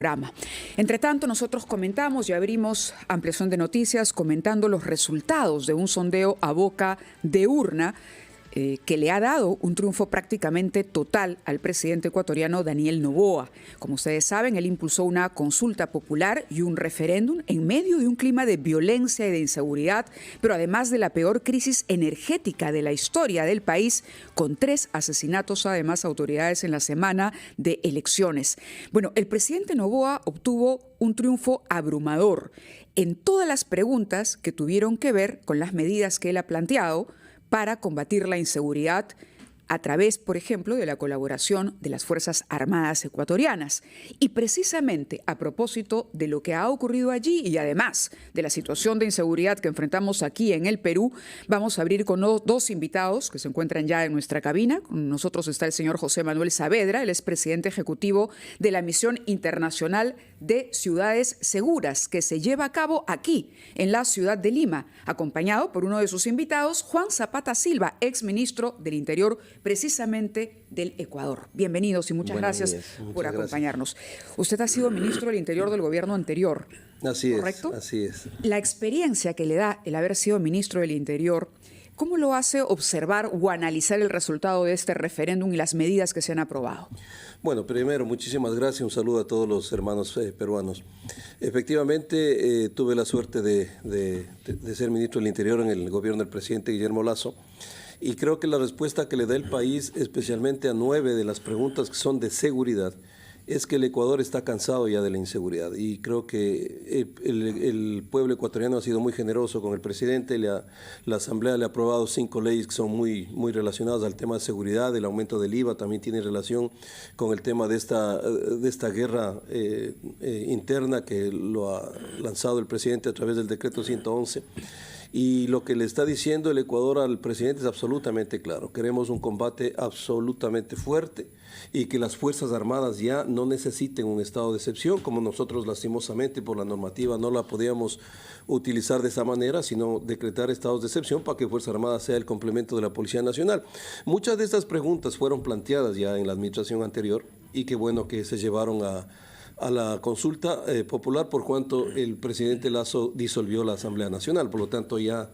programa. Entre tanto, nosotros comentamos y abrimos ampliación de noticias comentando los resultados de un sondeo a boca de urna que le ha dado un triunfo prácticamente total al presidente ecuatoriano Daniel Noboa. Como ustedes saben, él impulsó una consulta popular y un referéndum en medio de un clima de violencia y de inseguridad, pero además de la peor crisis energética de la historia del país, con 3 asesinatos además autoridades en la semana de elecciones. Bueno, el presidente Noboa obtuvo un triunfo abrumador en todas las preguntas que tuvieron que ver con las medidas que él ha planteado para combatir la inseguridad a través, por ejemplo, de la colaboración de las Fuerzas Armadas ecuatorianas. Y precisamente a propósito de lo que ha ocurrido allí y además de la situación de inseguridad que enfrentamos aquí en el Perú, vamos a abrir con 2 invitados que se encuentran ya en nuestra cabina. Con nosotros está el señor José Manuel Saavedra, él es presidente ejecutivo de la Misión Internacional de Ciudades Seguras, que se lleva a cabo aquí, en la ciudad de Lima, acompañado por uno de sus invitados, Juan Zapata Silva, exministro del Interior, precisamente del Ecuador. Bienvenidos y muchas gracias por acompañarnos. Usted ha sido ministro del Interior del gobierno anterior, así ¿correcto? Es, así es. La experiencia que le da el haber sido ministro del Interior, ¿cómo lo hace observar o analizar el resultado de este referéndum y las medidas que se han aprobado? Bueno, primero, muchísimas gracias. Un saludo a todos los hermanos peruanos. Efectivamente, tuve la suerte de ser ministro del Interior en el gobierno del presidente Guillermo Lasso. Y creo que la respuesta que le da el país, especialmente a 9 de las preguntas que son de seguridad, es que el Ecuador está cansado ya de la inseguridad. Y creo que el pueblo ecuatoriano ha sido muy generoso con el presidente. La Asamblea le ha aprobado 5 leyes que son muy relacionadas al tema de seguridad. El aumento del IVA también tiene relación con el tema de esta guerra interna que lo ha lanzado el presidente a través del decreto 111. Y lo que le está diciendo el Ecuador al presidente es absolutamente claro. Queremos un combate absolutamente fuerte y que las Fuerzas Armadas ya no necesiten un estado de excepción, como nosotros lastimosamente por la normativa no la podíamos utilizar de esa manera, sino decretar estados de excepción para que Fuerzas Armadas sea el complemento de la Policía Nacional. Muchas de estas preguntas fueron planteadas ya en la administración anterior y qué bueno que se llevaron a la consulta popular por cuanto el presidente Lasso disolvió la Asamblea Nacional, por lo tanto ya...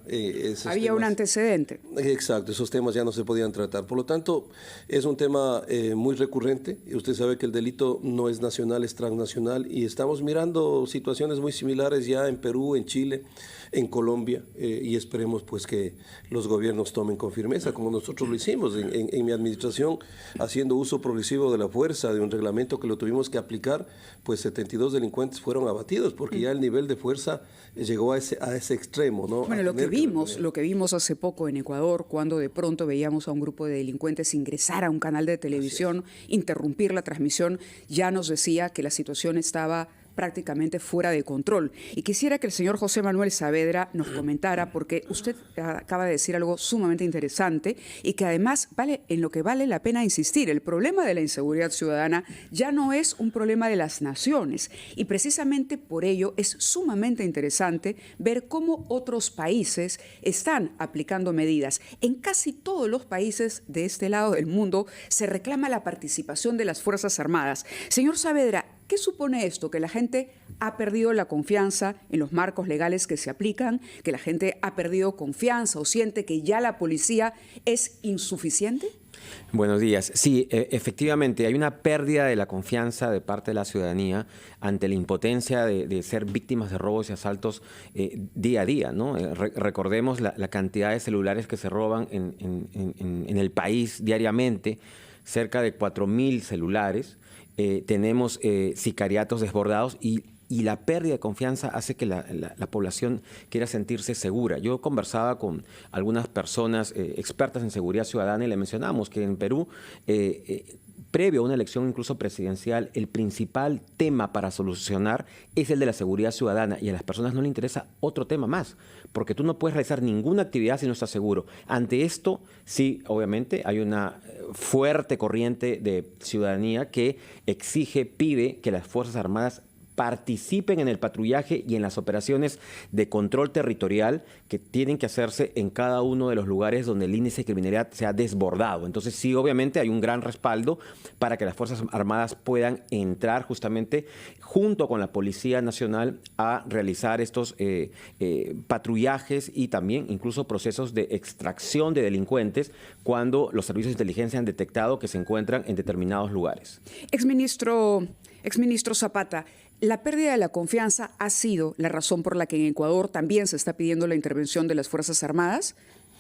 Había un antecedente. Exacto, esos temas ya no se podían tratar, por lo tanto es un tema muy recurrente, y usted sabe que el delito no es nacional, es transnacional, y estamos mirando situaciones muy similares ya en Perú, en Chile, en Colombia, y esperemos pues que los gobiernos tomen con firmeza, como nosotros lo hicimos en mi administración, haciendo uso progresivo de la fuerza, de un reglamento que lo tuvimos que aplicar, pues 72 delincuentes fueron abatidos, porque ya el nivel de fuerza llegó a ese extremo, ¿no? Bueno, lo que vimos hace poco en Ecuador, cuando de pronto veíamos a un grupo de delincuentes ingresar a un canal de televisión, interrumpir la transmisión, ya nos decía que la situación estaba prácticamente fuera de control. Y quisiera que el señor José Manuel Saavedra nos comentara, porque usted acaba de decir algo sumamente interesante y que además en lo que vale la pena insistir. El problema de la inseguridad ciudadana ya no es un problema de las naciones y precisamente por ello es sumamente interesante ver cómo otros países están aplicando medidas. En casi todos los países de este lado del mundo se reclama la participación de las Fuerzas Armadas. Señor Saavedra, ¿qué supone esto? ¿Que la gente ha perdido la confianza en los marcos legales que se aplican? ¿Que la gente ha perdido confianza o siente que ya la policía es insuficiente? Buenos días. Sí, efectivamente hay una pérdida de la confianza de parte de la ciudadanía ante la impotencia de ser víctimas de robos y asaltos día a día, ¿no? Recordemos la cantidad de celulares que se roban en el país diariamente, cerca de 4.000 celulares. Tenemos sicariatos desbordados y la pérdida de confianza hace que la población quiera sentirse segura. Yo conversaba con algunas personas expertas en seguridad ciudadana y le mencionamos que en Perú, previo a una elección incluso presidencial, el principal tema para solucionar es el de la seguridad ciudadana y a las personas no les interesa otro tema más, porque tú no puedes realizar ninguna actividad si no estás seguro. Ante esto, sí, obviamente, hay una fuerte corriente de ciudadanía que exige, pide que las Fuerzas Armadas participen en el patrullaje y en las operaciones de control territorial que tienen que hacerse en cada uno de los lugares donde el índice de criminalidad se ha desbordado. Entonces sí, obviamente hay un gran respaldo para que las Fuerzas Armadas puedan entrar justamente junto con la Policía Nacional a realizar estos patrullajes y también incluso procesos de extracción de delincuentes cuando los servicios de inteligencia han detectado que se encuentran en determinados lugares. Exministro Zapata, la pérdida de la confianza ha sido la razón por la que en Ecuador también se está pidiendo la intervención de las Fuerzas Armadas.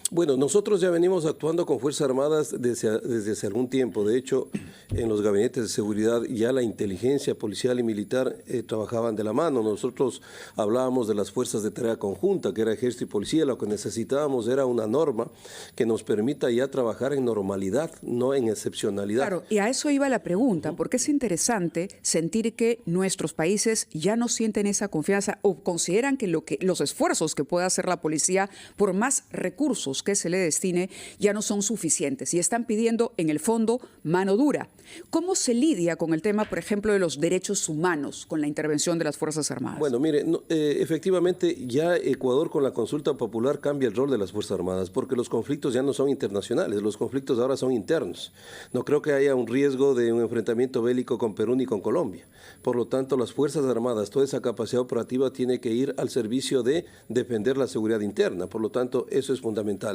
Bueno, nosotros ya venimos actuando con Fuerzas Armadas desde hace algún tiempo. De hecho, en los gabinetes de seguridad ya la inteligencia policial y militar trabajaban de la mano. Nosotros hablábamos de las fuerzas de tarea conjunta, que era ejército y policía. Lo que necesitábamos era una norma que nos permita ya trabajar en normalidad, no en excepcionalidad. Claro, y a eso iba la pregunta, porque es interesante sentir que nuestros países ya no sienten esa confianza o consideran que los esfuerzos que pueda hacer la policía, por más recursos que se le destine, ya no son suficientes y están pidiendo en el fondo mano dura. ¿Cómo se lidia con el tema, por ejemplo, de los derechos humanos con la intervención de las Fuerzas Armadas? Bueno, mire, efectivamente ya Ecuador con la consulta popular cambia el rol de las Fuerzas Armadas porque los conflictos ya no son internacionales, los conflictos ahora son internos. No creo que haya un riesgo de un enfrentamiento bélico con Perú ni con Colombia. Por lo tanto, las Fuerzas Armadas, toda esa capacidad operativa tiene que ir al servicio de defender la seguridad interna. Por lo tanto, eso es fundamental.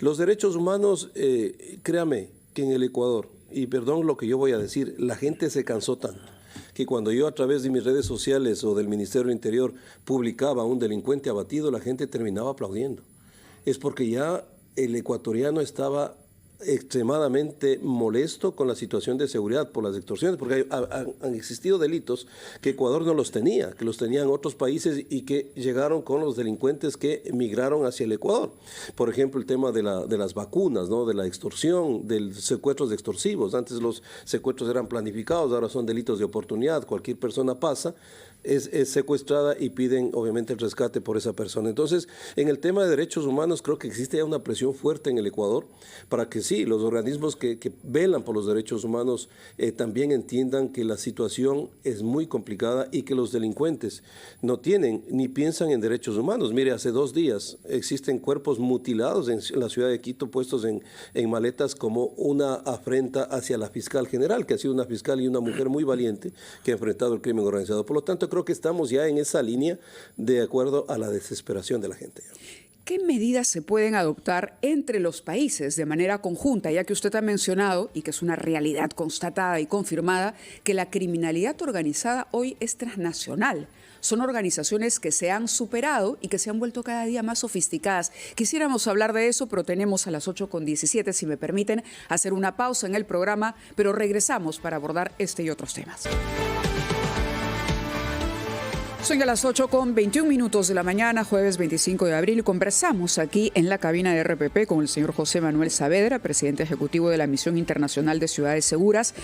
Los derechos humanos, créame que en el Ecuador, y perdón lo que yo voy a decir, la gente se cansó tanto que cuando yo a través de mis redes sociales o del Ministerio del Interior publicaba un delincuente abatido, la gente terminaba aplaudiendo. Es porque ya el ecuatoriano estaba extremadamente molesto con la situación de seguridad por las extorsiones, porque han existido delitos que Ecuador no los tenía, que los tenían otros países y que llegaron con los delincuentes que migraron hacia el Ecuador. Por ejemplo, el tema de las vacunas, ¿no? De la extorsión, de secuestros extorsivos. Antes los secuestros eran planificados, ahora son delitos de oportunidad. Cualquier persona pasa, es secuestrada y piden obviamente el rescate por esa persona. Entonces, en el tema de derechos humanos creo que existe ya una presión fuerte en el Ecuador para que sí, los organismos que velan por los derechos humanos también entiendan que la situación es muy complicada y que los delincuentes no tienen ni piensan en derechos humanos. Mire, hace 2 días existen cuerpos mutilados en la ciudad de Quito puestos en maletas como una afrenta hacia la fiscal general, que ha sido una fiscal y una mujer muy valiente que ha enfrentado el crimen organizado. Por lo tanto, creo que estamos ya en esa línea de acuerdo a la desesperación de la gente. ¿Qué medidas se pueden adoptar entre los países de manera conjunta, ya que usted ha mencionado, y que es una realidad constatada y confirmada, que la criminalidad organizada hoy es transnacional? Son organizaciones que se han superado y que se han vuelto cada día más sofisticadas. Quisiéramos hablar de eso, pero tenemos a las 8:17, si me permiten, hacer una pausa en el programa, pero regresamos para abordar este y otros temas. Son a las 8:21 de la mañana, jueves 25 de abril. Conversamos aquí en la cabina de RPP con el señor José Manuel Saavedra, presidente ejecutivo de la Misión Internacional de Ciudades Seguras.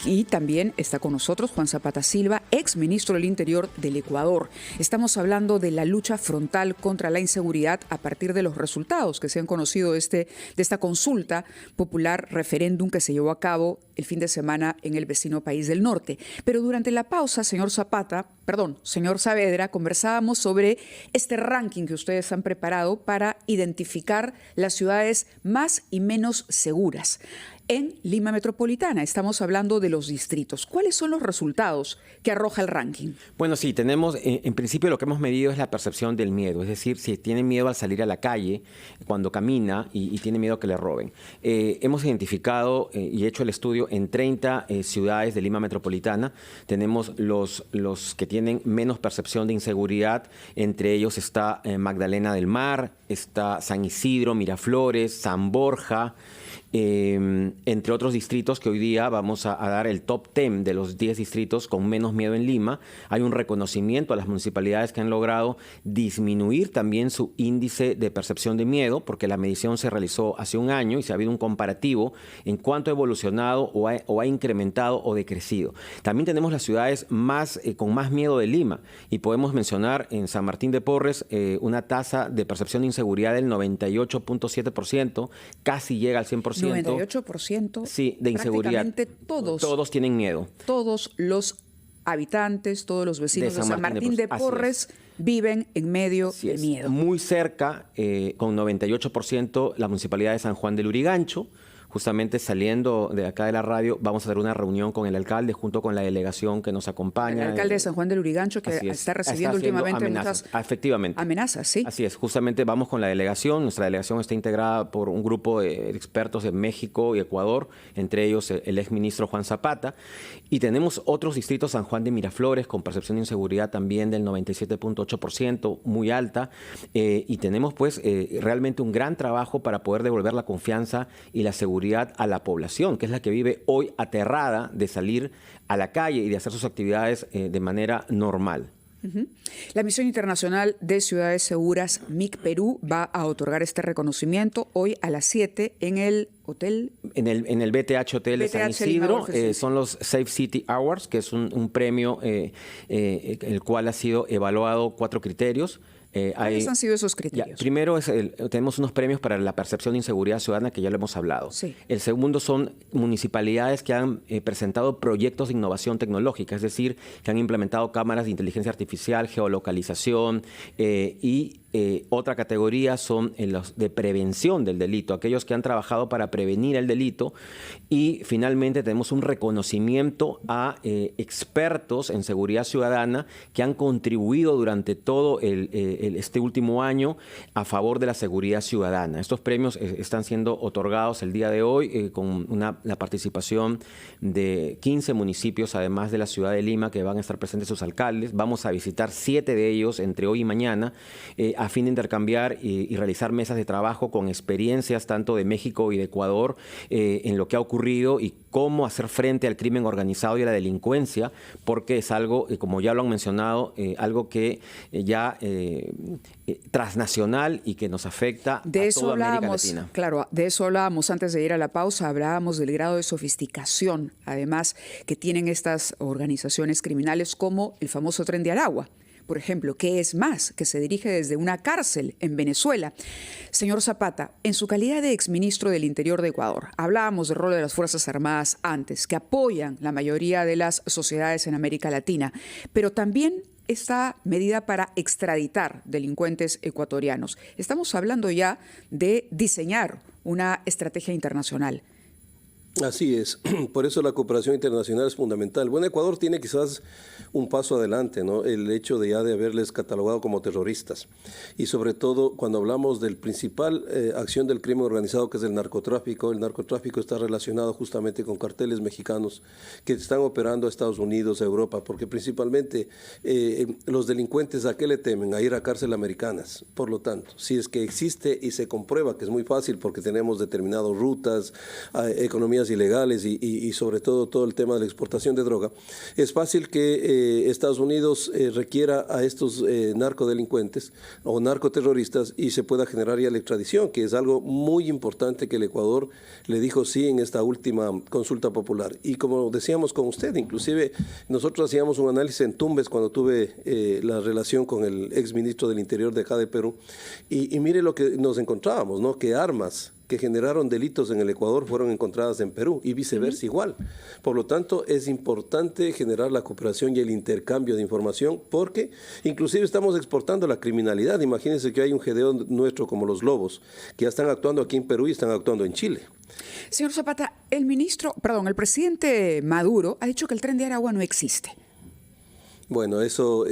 Y también está con nosotros Juan Zapata Silva, ex ministro del Interior del Ecuador. Estamos hablando de la lucha frontal contra la inseguridad a partir de los resultados que se han conocido de esta consulta popular, referéndum que se llevó a cabo el fin de semana en el vecino país del norte. Pero durante la pausa, señor Saavedra, conversábamos sobre este ranking que ustedes han preparado para identificar las ciudades más y menos seguras. En Lima Metropolitana estamos hablando de los distritos. ¿Cuáles son los resultados que arroja el ranking? Bueno, sí, tenemos, en principio lo que hemos medido es la percepción del miedo, es decir, si tiene miedo al salir a la calle, cuando camina y tiene miedo que le roben. Hemos identificado y hecho el estudio en 30 ciudades de Lima Metropolitana. Tenemos los que tienen menos percepción de inseguridad, entre ellos está Magdalena del Mar, está San Isidro, Miraflores, San Borja, entre otros distritos que hoy día vamos a dar el top 10 de los 10 distritos con menos miedo en Lima. Hay un reconocimiento a las municipalidades que han logrado disminuir también su índice de percepción de miedo, porque la medición se realizó hace un año y se ha habido un comparativo en cuánto ha evolucionado o ha incrementado o decrecido. También tenemos las ciudades con más miedo de Lima y podemos mencionar en San Martín de Porres una tasa de percepción de inseguridad del 98.7%, casi llega al 100%. 98%. Sí, de inseguridad. Prácticamente todos. Todos tienen miedo. Todos los habitantes, todos los vecinos de San Martín de Así Porres viven en medio Así de es. miedo. Muy cerca, con 98%, la Municipalidad de San Juan del Lurigancho. Justamente saliendo de acá de la radio, vamos a hacer una reunión con el alcalde junto con la delegación que nos acompaña. El alcalde de San Juan del Lurigancho, que está recibiendo últimamente muchas efectivamente. amenazas, ¿sí? Así es, justamente vamos con la delegación. Nuestra delegación está integrada por un grupo de expertos de México y Ecuador, entre ellos el exministro Juan Zapata. Y tenemos otros distritos, San Juan de Miraflores, con percepción de inseguridad también del 97.8%, muy alta. Y tenemos pues realmente un gran trabajo para poder devolver la confianza y la seguridad a la población, que es la que vive hoy aterrada de salir a la calle y de hacer sus actividades de manera normal. La Misión Internacional de Ciudades Seguras, MIC Perú, va a otorgar este reconocimiento hoy a las 7 en el hotel. En el BTH Hotel de San Isidro. Son los Safe City Awards, que es un premio el cual ha sido evaluado 4 criterios. ¿Cuáles han sido esos criterios? Primero, tenemos unos premios para la percepción de inseguridad ciudadana, que ya lo hemos hablado. Sí. El segundo son municipalidades que han presentado proyectos de innovación tecnológica, es decir, que han implementado cámaras de inteligencia artificial, geolocalización y otra categoría son los de prevención del delito, aquellos que han trabajado para prevenir el delito. Y finalmente tenemos un reconocimiento a expertos en seguridad ciudadana que han contribuido durante todo este último año a favor de la seguridad ciudadana. Estos premios están siendo otorgados el día de hoy con la participación de 15 municipios, además de la ciudad de Lima, que van a estar presentes sus alcaldes. Vamos a visitar 7 de ellos entre hoy y mañana a fin de intercambiar y realizar mesas de trabajo con experiencias tanto de México y de Ecuador en lo que ha ocurrido y cómo hacer frente al crimen organizado y a la delincuencia, porque es algo, como ya lo han mencionado, algo que ya transnacional y que nos afecta a toda América Latina. Claro, de eso hablábamos antes de ir a la pausa, hablábamos del grado de sofisticación, además, que tienen estas organizaciones criminales como el famoso Tren de Aragua. Por ejemplo, que es más, que se dirige desde una cárcel en Venezuela. Señor Zapata, en su calidad de exministro del Interior de Ecuador, hablábamos del rol de las Fuerzas Armadas antes, que apoyan la mayoría de las sociedades en América Latina, pero también esta medida para extraditar delincuentes ecuatorianos. Estamos hablando ya de diseñar una estrategia internacional. Así es, por eso la cooperación internacional es fundamental. Bueno, Ecuador tiene quizás un paso adelante, ¿no? El hecho de ya de haberles catalogado como terroristas. Y sobre todo cuando hablamos del principal acción del crimen organizado, que es el narcotráfico está relacionado justamente con carteles mexicanos que están operando a Estados Unidos, a Europa, porque principalmente los delincuentes, ¿a qué le temen? A ir a cárcel americanas. Por lo tanto, si es que existe y se comprueba, que es muy fácil porque tenemos determinadas rutas, economías ilegales y sobre todo el tema de la exportación de droga, es fácil que Estados Unidos requiera a estos narcodelincuentes o narcoterroristas y se pueda generar ya la extradición, que es algo muy importante que el Ecuador le dijo sí en esta última consulta popular. Y como decíamos con usted, inclusive nosotros hacíamos un análisis en Tumbes cuando tuve la relación con el exministro del Interior de acá de Perú, y mire lo que nos encontrábamos, ¿no? Que armas que generaron delitos en el Ecuador fueron encontradas en Perú y viceversa igual. Por lo tanto, es importante generar la cooperación y el intercambio de información porque inclusive estamos exportando la criminalidad. Imagínense que hay un GDO nuestro como los Lobos, que ya están actuando aquí en Perú y están actuando en Chile. Señor Zapata, el presidente Maduro ha dicho que el Tren de Aragua no existe. Bueno, eso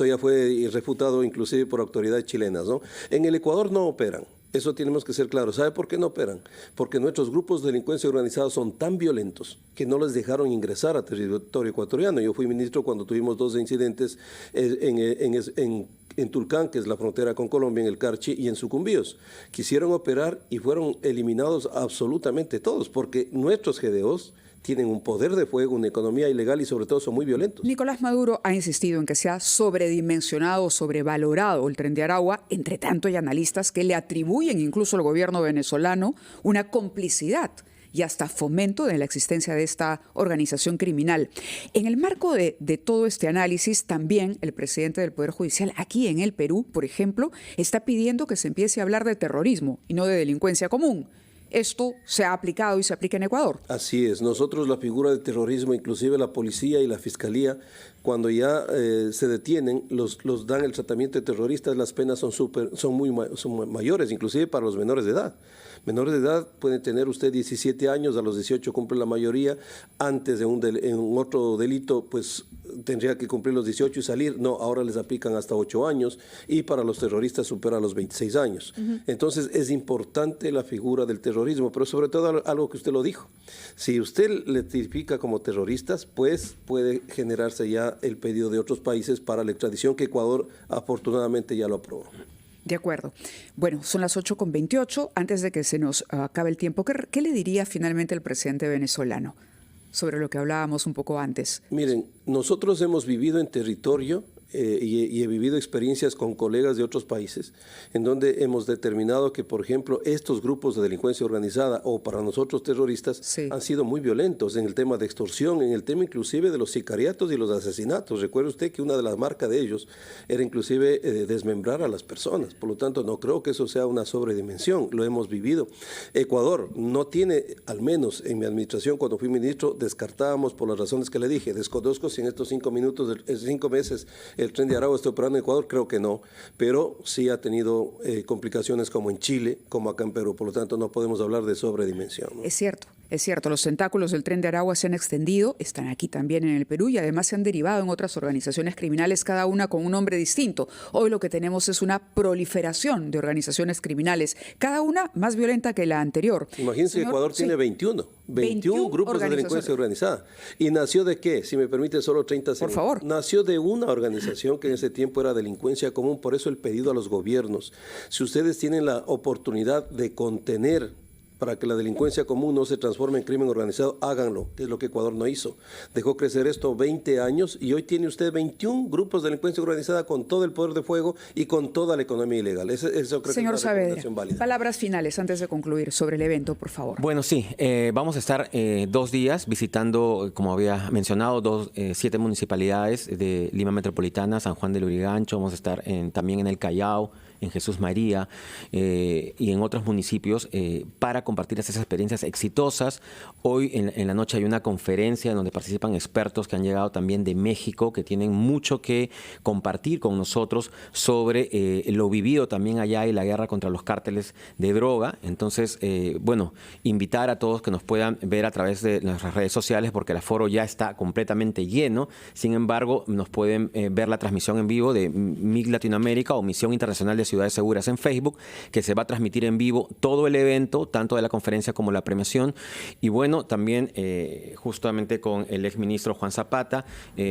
ya fue refutado inclusive por autoridades chilenas, ¿no? En el Ecuador no operan. Eso tenemos que ser claros. ¿Sabe por qué no operan? Porque nuestros grupos de delincuencia organizada son tan violentos que no les dejaron ingresar a territorio ecuatoriano. Yo fui ministro cuando tuvimos 2 incidentes en Tulcán, que es la frontera con Colombia, en el Carchi y en Sucumbíos. Quisieron operar y fueron eliminados absolutamente todos, porque nuestros GDOs tienen un poder de fuego, una economía ilegal y sobre todo son muy violentos. Nicolás Maduro ha insistido en que se ha sobredimensionado, sobrevalorado el Tren de Aragua. Entre tanto, hay analistas que le atribuyen incluso al gobierno venezolano una complicidad y hasta fomento de la existencia de esta organización criminal. En el marco de todo este análisis, también el presidente del Poder Judicial aquí en el Perú, por ejemplo, está pidiendo que se empiece a hablar de terrorismo y no de delincuencia común. Esto se ha aplicado y se aplica en Ecuador. Así es. Nosotros la figura de terrorismo, inclusive la policía y la fiscalía, cuando ya se detienen, los dan el tratamiento de terroristas, las penas son mayores, inclusive para los menores de edad. Menores de edad pueden tener usted 17 años, a los 18 cumple la mayoría, antes de en otro delito pues tendría que cumplir los 18 y salir, no, ahora les aplican hasta 8 años y para los terroristas supera los 26 años. Entonces es importante la figura del terrorismo, pero sobre todo algo que usted lo dijo, si usted le tipifica como terroristas, pues puede generarse ya el pedido de otros países para la extradición, que Ecuador afortunadamente ya lo aprobó. De acuerdo. Bueno, son las 8:28. Antes de que se nos acabe el tiempo, ¿qué le diría finalmente el presidente venezolano sobre lo que hablábamos un poco antes? Miren, nosotros hemos vivido en territorio y he vivido experiencias con colegas de otros países en donde hemos determinado que, por ejemplo, estos grupos de delincuencia organizada o para nosotros terroristas han sido muy violentos en el tema de extorsión, en el tema inclusive de los sicariatos y los asesinatos. Recuerde usted que una de las marcas de ellos era inclusive desmembrar a las personas. Por lo tanto, no creo que eso sea una sobredimensión. Lo hemos vivido. Ecuador no tiene, al menos en mi administración, cuando fui ministro, descartábamos por las razones que le dije. Desconozco si en estos 5 meses el Tren de Aragua está operando en Ecuador, creo que no, pero sí ha tenido complicaciones como en Chile, como acá en Perú, por lo tanto no podemos hablar de sobredimensión, ¿no? Es cierto, los tentáculos del Tren de Aragua se han extendido, están aquí también en el Perú y además se han derivado en otras organizaciones criminales, cada una con un nombre distinto. Hoy lo que tenemos es una proliferación de organizaciones criminales, cada una más violenta que la anterior. Imagínense que Ecuador tiene 21 grupos de delincuencia organizada. ¿Y nació de qué? Si me permite solo 30 segundos. Por favor. Nació de una organización que en ese tiempo era delincuencia común, por eso el pedido a los gobiernos. Si ustedes tienen la oportunidad de contener para que la delincuencia común no se transforme en crimen organizado, háganlo, que es lo que Ecuador no hizo. Dejó crecer esto 20 años y hoy tiene usted 21 grupos de delincuencia organizada con todo el poder de fuego y con toda la economía ilegal. Eso creo que Señor es una recomendación válida. Palabras finales antes de concluir sobre el evento, por favor. Bueno, sí, vamos a estar 2 días visitando, como había mencionado, 7 municipalidades de Lima Metropolitana, San Juan del Lurigancho, vamos a estar también en el Callao, en Jesús María y en otros municipios para compartir esas experiencias exitosas. Hoy en la noche hay una conferencia en donde participan expertos que han llegado también de México, que tienen mucho que compartir con nosotros sobre lo vivido también allá y la guerra contra los cárteles de droga. Entonces, bueno, invitar a todos que nos puedan ver a través de nuestras redes sociales porque el aforo ya está completamente lleno. Sin embargo, nos pueden ver la transmisión en vivo de MIG Latinoamérica o Misión Internacional de Ciudades Seguras en Facebook, que se va a transmitir en vivo todo el evento, tanto de la conferencia como la premiación. Y bueno, también justamente con el exministro Juan Zapata,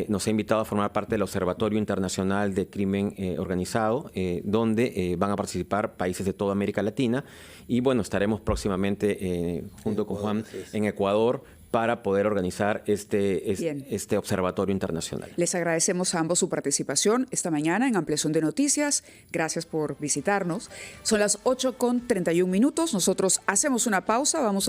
nos ha invitado a formar parte del Observatorio Internacional de Crimen Organizado, donde van a participar países de toda América Latina. Y bueno, estaremos próximamente junto con Juan en Ecuador para poder organizar este observatorio internacional. Les agradecemos a ambos su participación esta mañana en Ampliación de Noticias. Gracias por visitarnos. Son las 8:31. Nosotros hacemos una pausa, vamos a los